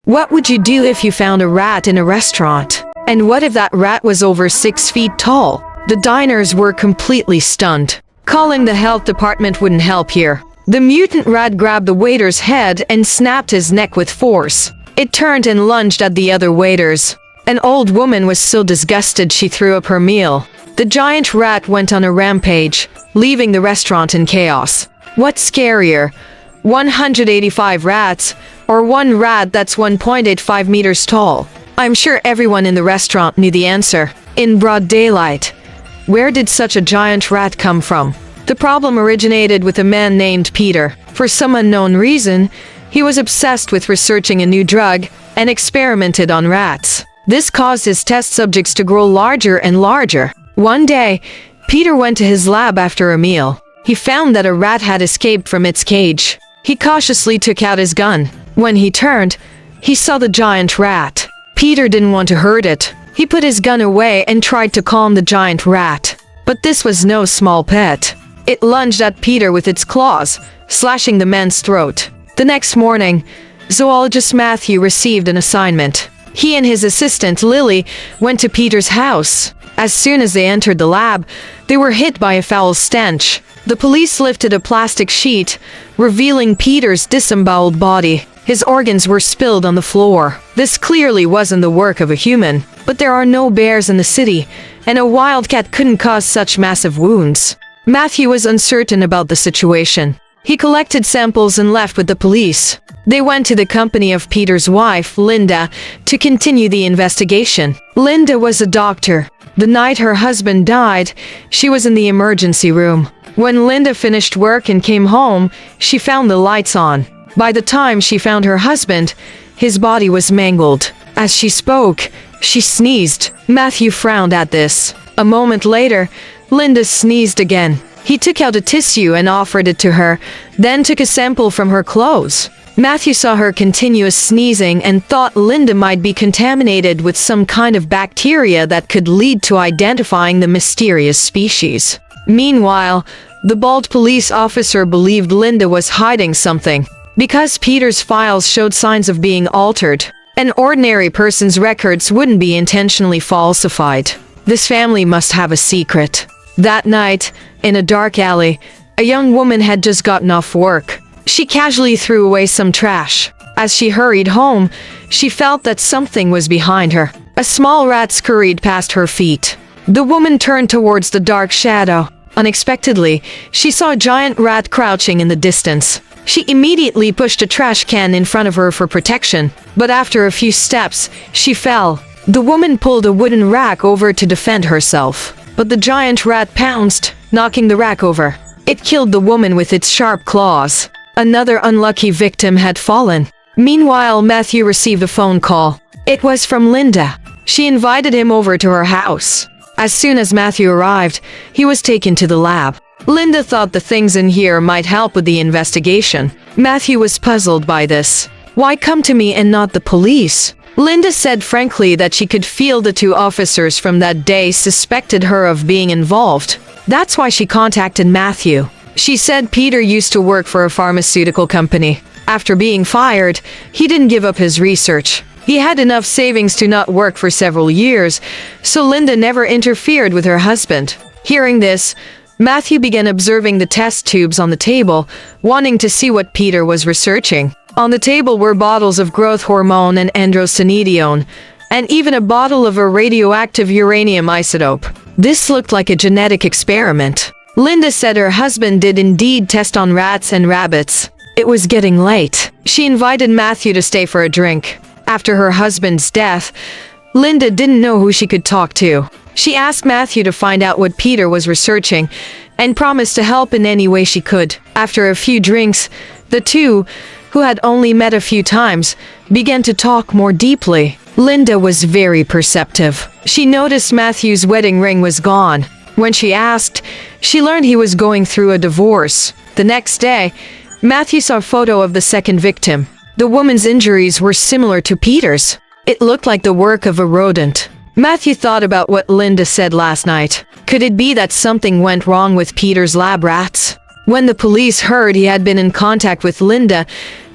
What would you do if you found a rat in a restaurant? And what if that rat was over 6 feet tall? The diners were completely stunned. Calling the health department wouldn't help here. The mutant rat grabbed the waiter's head and snapped his neck with force. It turned and lunged at the other waiters. An old woman was so disgusted she threw up her meal. The giant rat went on a rampage, leaving the restaurant in chaos. What's scarier? 185 rats, or one rat that's 1.85 meters tall? I'm sure everyone in the restaurant knew the answer. In broad daylight. Where did such a giant rat come from? The problem originated with a man named Peter. For some unknown reason, he was obsessed with researching a new drug and experimented on rats. This caused his test subjects to grow larger and larger. One day, Peter went to his lab after a meal. He found that a rat had escaped from its cage. He cautiously took out his gun. When he turned, he saw the giant rat. Peter didn't want to hurt it. He put his gun away and tried to calm the giant rat. But this was no small pet. It lunged at Peter with its claws, slashing the man's throat. The next morning, Zoologist Matthew received an assignment. He and his assistant Lily went to Peter's house. As soon as they entered the lab, they were hit by a foul stench. The police lifted a plastic sheet, revealing Peter's disemboweled body. His organs were spilled on the floor. This clearly wasn't the work of a human. But there are no bears in the city, and a wildcat couldn't cause such massive wounds. Matthew was uncertain about the situation. He collected samples and left with the police. They went to the company of Peter's wife, Linda, to continue the investigation. Linda was a doctor. The night her husband died, she was in the emergency room. When Linda finished work and came home, she found the lights on. By the time she found her husband, his body was mangled. As she spoke, she sneezed. Matthew frowned at this. A moment later, Linda sneezed again. He took out a tissue and offered it to her, then took a sample from her clothes. Matthew saw her continuous sneezing and thought Linda might be contaminated with some kind of bacteria that could lead to identifying the mysterious species. Meanwhile, the bald police officer believed Linda was hiding something. Because Peter's files showed signs of being altered, an ordinary person's records wouldn't be intentionally falsified. This family must have a secret. That night, in a dark alley, a young woman had just gotten off work. She casually threw away some trash. As she hurried home, she felt that something was behind her. A small rat scurried past her feet. The woman turned towards the dark shadow. Unexpectedly, she saw a giant rat crouching in the distance. She immediately pushed a trash can in front of her for protection, but after a few steps, she fell. The woman pulled a wooden rack over to defend herself, but the giant rat pounced, knocking the rack over. It killed the woman with its sharp claws. Another unlucky victim had fallen. Meanwhile, Matthew received a phone call. It was from Linda. She invited him over to her house. As soon as Matthew arrived, he was taken to the lab. Linda thought the things in here might help with the investigation. Matthew was puzzled by this. Why come to me and not the police? Linda said frankly that she could feel the two officers from that day suspected her of being involved. That's why she contacted Matthew. She said Peter used to work for a pharmaceutical company. After being fired, he didn't give up his research. He had enough savings to not work for several years, so Linda never interfered with her husband. Hearing this, Matthew began observing the test tubes on the table, wanting to see what Peter was researching. On the table were bottles of growth hormone and androstenedione, and even a bottle of a radioactive uranium isotope. This looked like a genetic experiment. Linda said her husband did indeed test on rats and rabbits. It was getting late. She invited Matthew to stay for a drink. After her husband's death, Linda didn't know who she could talk to. She asked Matthew to find out what Peter was researching and promised to help in any way she could. After a few drinks, the two, who had only met a few times, began to talk more deeply. Linda was very perceptive. She noticed Matthew's wedding ring was gone. When she asked, she learned he was going through a divorce. The next day, Matthew saw a photo of the second victim. The woman's injuries were similar to Peter's. It looked like the work of a rodent. Matthew thought about what Linda said last night. Could it be that something went wrong with Peter's lab rats? When the police heard he had been in contact with Linda,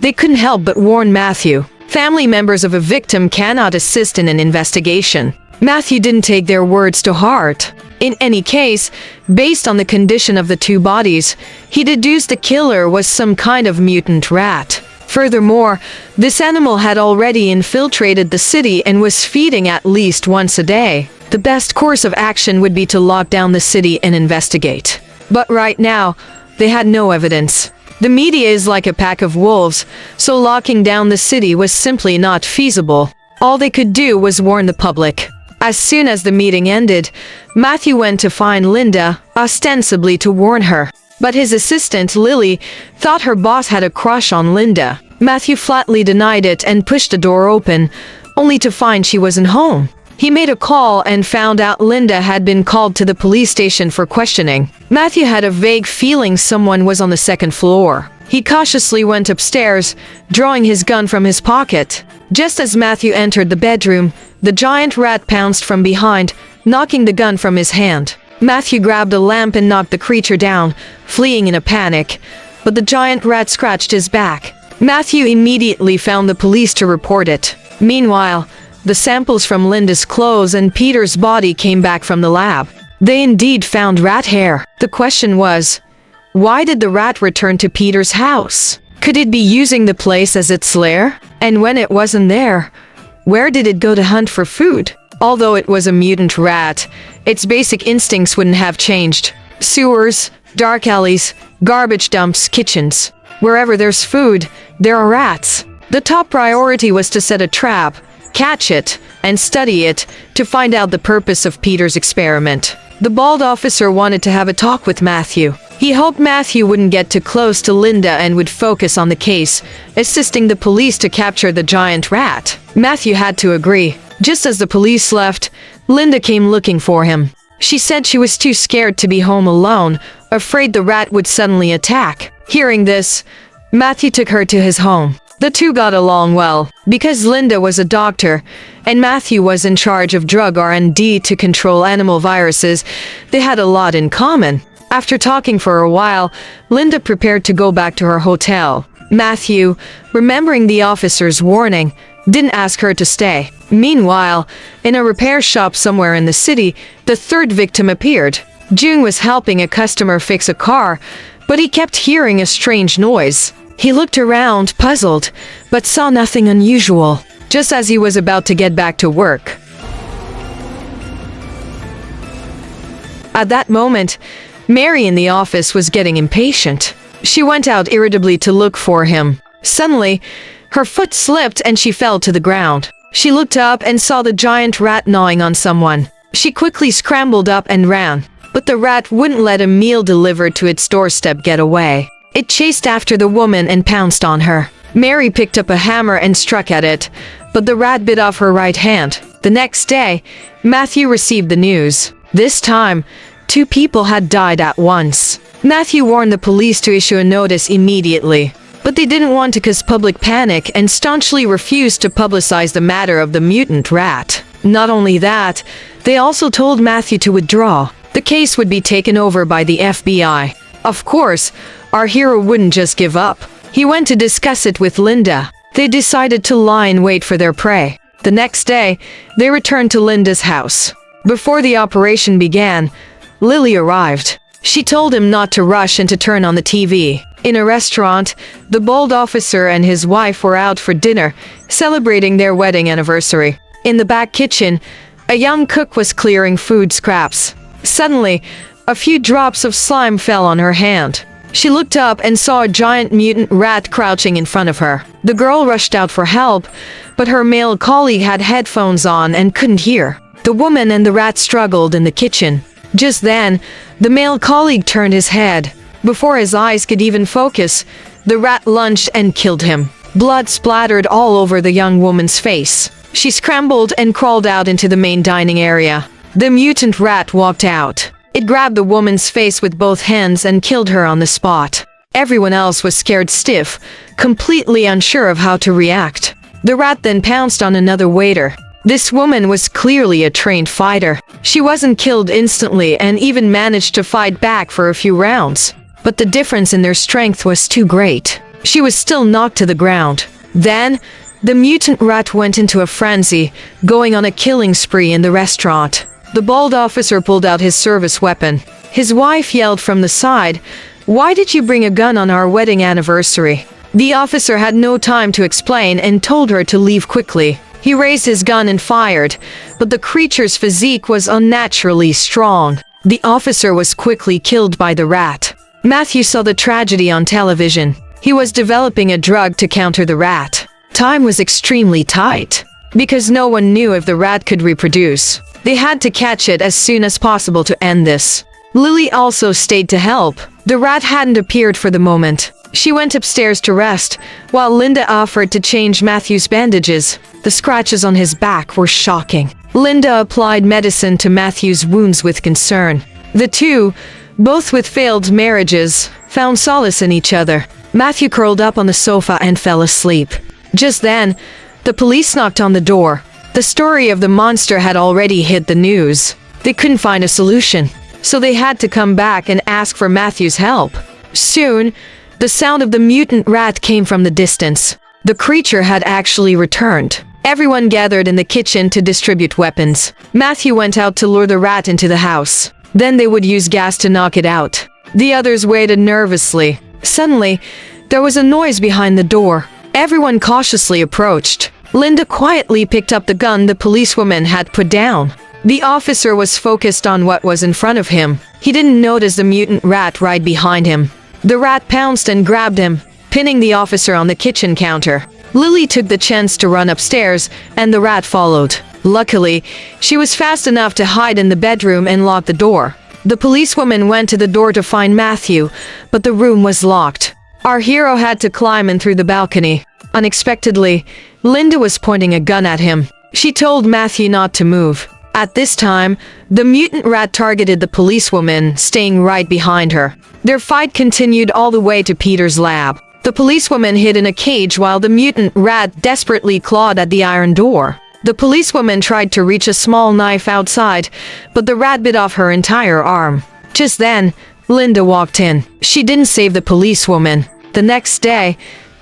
they couldn't help but warn Matthew. Family members of a victim cannot assist in an investigation. Matthew didn't take their words to heart. In any case, based on the condition of the two bodies, he deduced the killer was some kind of mutant rat. Furthermore, this animal had already infiltrated the city and was feeding at least once a day. The best course of action would be to lock down the city and investigate. But right now, they had no evidence. The media is like a pack of wolves, so locking down the city was simply not feasible. All they could do was warn the public. As soon as the meeting ended, Matthew went to find Linda, ostensibly to warn her. But his assistant, Lily, thought her boss had a crush on Linda. Matthew flatly denied it and pushed the door open, only to find she wasn't home. He made a call and found out Linda had been called to the police station for questioning. Matthew had a vague feeling someone was on the second floor. He cautiously went upstairs, drawing his gun from his pocket. Just as Matthew entered the bedroom, the giant rat pounced from behind, knocking the gun from his hand. Matthew grabbed a lamp and knocked the creature down, fleeing in a panic, but the giant rat scratched his back. Matthew immediately found the police to report it. Meanwhile, the samples from Linda's clothes and Peter's body came back from the lab. They indeed found rat hair. The question was, why did the rat return to Peter's house? Could it be using the place as its lair? And when it wasn't there, where did it go to hunt for food? Although it was a mutant rat, its basic instincts wouldn't have changed. Sewers, dark alleys, garbage dumps, kitchens. Wherever there's food, there are rats. The top priority was to set a trap, catch it, and study it to find out the purpose of Peter's experiment. The bald officer wanted to have a talk with Matthew. He hoped Matthew wouldn't get too close to Linda and would focus on the case, assisting the police to capture the giant rat. Matthew had to agree. Just as the police left, Linda came looking for him. She said she was too scared to be home alone, afraid the rat would suddenly attack. Hearing this, Matthew took her to his home. The two got along well, because Linda was a doctor, and Matthew was in charge of drug R&D to control animal viruses. They had a lot in common. After talking for a while, Linda prepared to go back to her hotel. Matthew, remembering the officer's warning, didn't ask her to stay. Meanwhile, in a repair shop somewhere in the city, the third victim appeared. June was helping a customer fix a car, but he kept hearing a strange noise. He looked around, puzzled, but saw nothing unusual, just as he was about to get back to work. At that moment, Mary in the office was getting impatient. She went out irritably to look for him. Suddenly, her foot slipped and she fell to the ground. She looked up and saw the giant rat gnawing on someone. She quickly scrambled up and ran, but the rat wouldn't let a meal delivered to its doorstep get away. It chased after the woman and pounced on her. Mary picked up a hammer and struck at it, but the rat bit off her right hand. The next day, Matthew received the news. This time, 2 people had died at once. Matthew warned the police to issue a notice immediately, but they didn't want to cause public panic and staunchly refused to publicize the matter of the mutant rat. Not only that, they also told Matthew to withdraw. The case would be taken over by the FBI. Of course, our hero wouldn't just give up. He went to discuss it with Linda. They decided to lie in wait for their prey. The next day, they returned to Linda's house. Before the operation began, Lily arrived. She told him not to rush and to turn on the TV. In a restaurant, the bald officer and his wife were out for dinner, celebrating their wedding anniversary. In the back kitchen, a young cook was clearing food scraps. Suddenly, a few drops of slime fell on her hand. She looked up and saw a giant mutant rat crouching in front of her. The girl rushed out for help, but her male colleague had headphones on and couldn't hear. The woman and the rat struggled in the kitchen. Just then, the male colleague turned his head. Before his eyes could even focus, the rat lunged and killed him. Blood splattered all over the young woman's face. She scrambled and crawled out into the main dining area. The mutant rat walked out. It grabbed the woman's face with both hands and killed her on the spot. Everyone else was scared stiff, completely unsure of how to react. The rat then pounced on another waiter. This woman was clearly a trained fighter. She wasn't killed instantly and even managed to fight back for a few rounds. But the difference in their strength was too great. She was still knocked to the ground. Then, The mutant rat went into a frenzy, going on a killing spree in the restaurant. The bald officer pulled out his service weapon. His wife yelled from the side, "Why did you bring a gun on our wedding anniversary?" The officer had no time to explain and told her to leave quickly. He raised his gun and fired, but the creature's physique was unnaturally strong. The officer was quickly killed by the rat. Matthew saw the tragedy on television. He was developing a drug to counter the rat. Time was extremely tight, because no one knew if the rat could reproduce. They had to catch it as soon as possible to end this. Lily also stayed to help. The rat hadn't appeared for the moment. She went upstairs to rest, while Linda offered to change Matthew's bandages. The scratches on his back were shocking. Linda applied medicine to Matthew's wounds with concern. The two, both with failed marriages, found solace in each other. Matthew curled up on the sofa and fell asleep. Just then, the police knocked on the door. The story of the monster had already hit the news. They couldn't find a solution, so they had to come back and ask for Matthew's help. Soon, the sound of the mutant rat came from the distance. The creature had actually returned. Everyone gathered in the kitchen to distribute weapons. Matthew went out to lure the rat into the house. Then they would use gas to knock it out. The others waited nervously. Suddenly, there was a noise behind the door. Everyone cautiously approached. Linda quietly picked up the gun the policewoman had put down. The officer was focused on what was in front of him. He didn't notice the mutant rat right behind him. The rat pounced and grabbed him, pinning the officer on the kitchen counter. Lily took the chance to run upstairs, and the rat followed. Luckily, she was fast enough to hide in the bedroom and lock the door. The policewoman went to the door to find Matthew, but the room was locked. Our hero had to climb in through the balcony. Unexpectedly, Linda was pointing a gun at him. She told Matthew not to move. At this time, the mutant rat targeted the policewoman, staying right behind her. Their fight continued all the way to Peter's lab. The policewoman hid in a cage while the mutant rat desperately clawed at the iron door. The policewoman tried to reach a small knife outside, but the rat bit off her entire arm. Just then, Linda walked in. She didn't save the policewoman. The next day,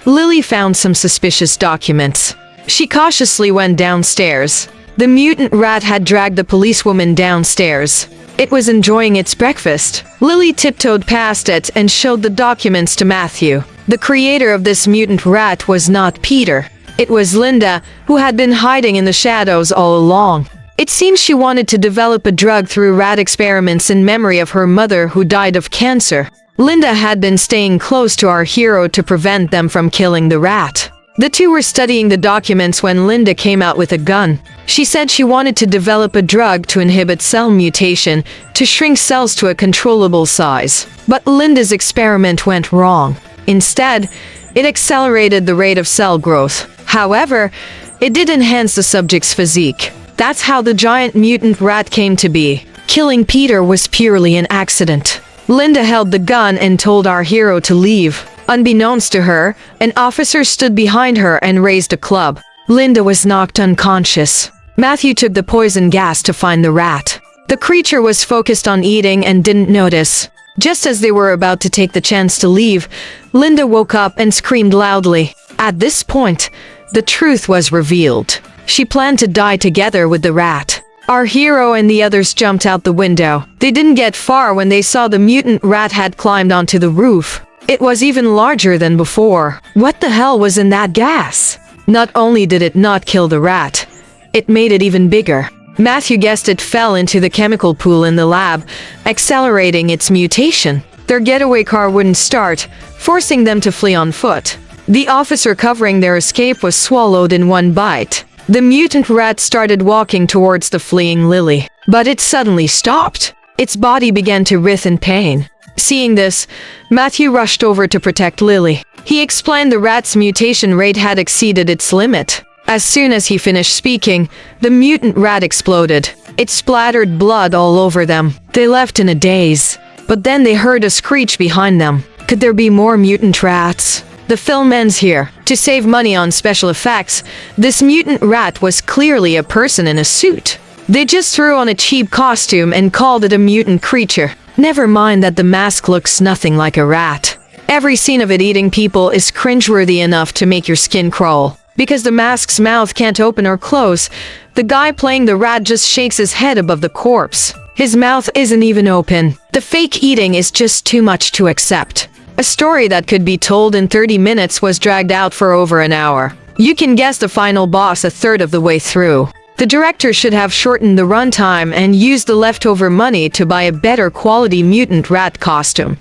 Lily found some suspicious documents. She cautiously went downstairs. The mutant rat had dragged the policewoman downstairs. It was enjoying its breakfast. Lily tiptoed past it and showed the documents to Matthew. The creator of this mutant rat was not Peter. It was Linda, who had been hiding in the shadows all along. It seems she wanted to develop a drug through rat experiments in memory of her mother who died of cancer. Linda had been staying close to our hero to prevent them from killing the rat. The two were studying the documents when Linda came out with a gun. She said she wanted to develop a drug to inhibit cell mutation, to shrink cells to a controllable size. But Linda's experiment went wrong. Instead, it accelerated the rate of cell growth. However, it did enhance the subject's physique. That's how the giant mutant rat came to be. Killing Peter was purely an accident. Linda held the gun and told our hero to leave. Unbeknownst to her, an officer stood behind her and raised a club. Linda was knocked unconscious. Matthew took the poison gas to find the rat. The creature was focused on eating and didn't notice. Just as they were about to take the chance to leave, Linda woke up and screamed loudly. At this point, the truth was revealed. She planned to die together with the rat. Our hero and the others jumped out the window. They didn't get far when they saw the mutant rat had climbed onto the roof. It was even larger than before. What the hell was in that gas? Not only did it not kill the rat, it made it even bigger. Matthew guessed it fell into the chemical pool in the lab, accelerating its mutation. Their getaway car wouldn't start, forcing them to flee on foot. The officer covering their escape was swallowed in one bite. The mutant rat started walking towards the fleeing Lily, but it suddenly stopped. Its body began to writhe in pain. Seeing this, Matthew rushed over to protect Lily. He explained the rat's mutation rate had exceeded its limit. As soon as he finished speaking, the mutant rat exploded. It splattered blood all over them. They left in a daze. But then they heard a screech behind them. Could there be more mutant rats? The film ends here. To save money on special effects, this mutant rat was clearly a person in a suit. They just threw on a cheap costume and called it a mutant creature. Never mind that the mask looks nothing like a rat. Every scene of it eating people is cringeworthy enough to make your skin crawl. Because the mask's mouth can't open or close, the guy playing the rat just shakes his head above the corpse. His mouth isn't even open. The fake eating is just too much to accept. A story that could be told in 30 minutes was dragged out for over an hour. You can guess the final boss a third of the way through. The director should have shortened the runtime and used the leftover money to buy a better quality mutant rat costume.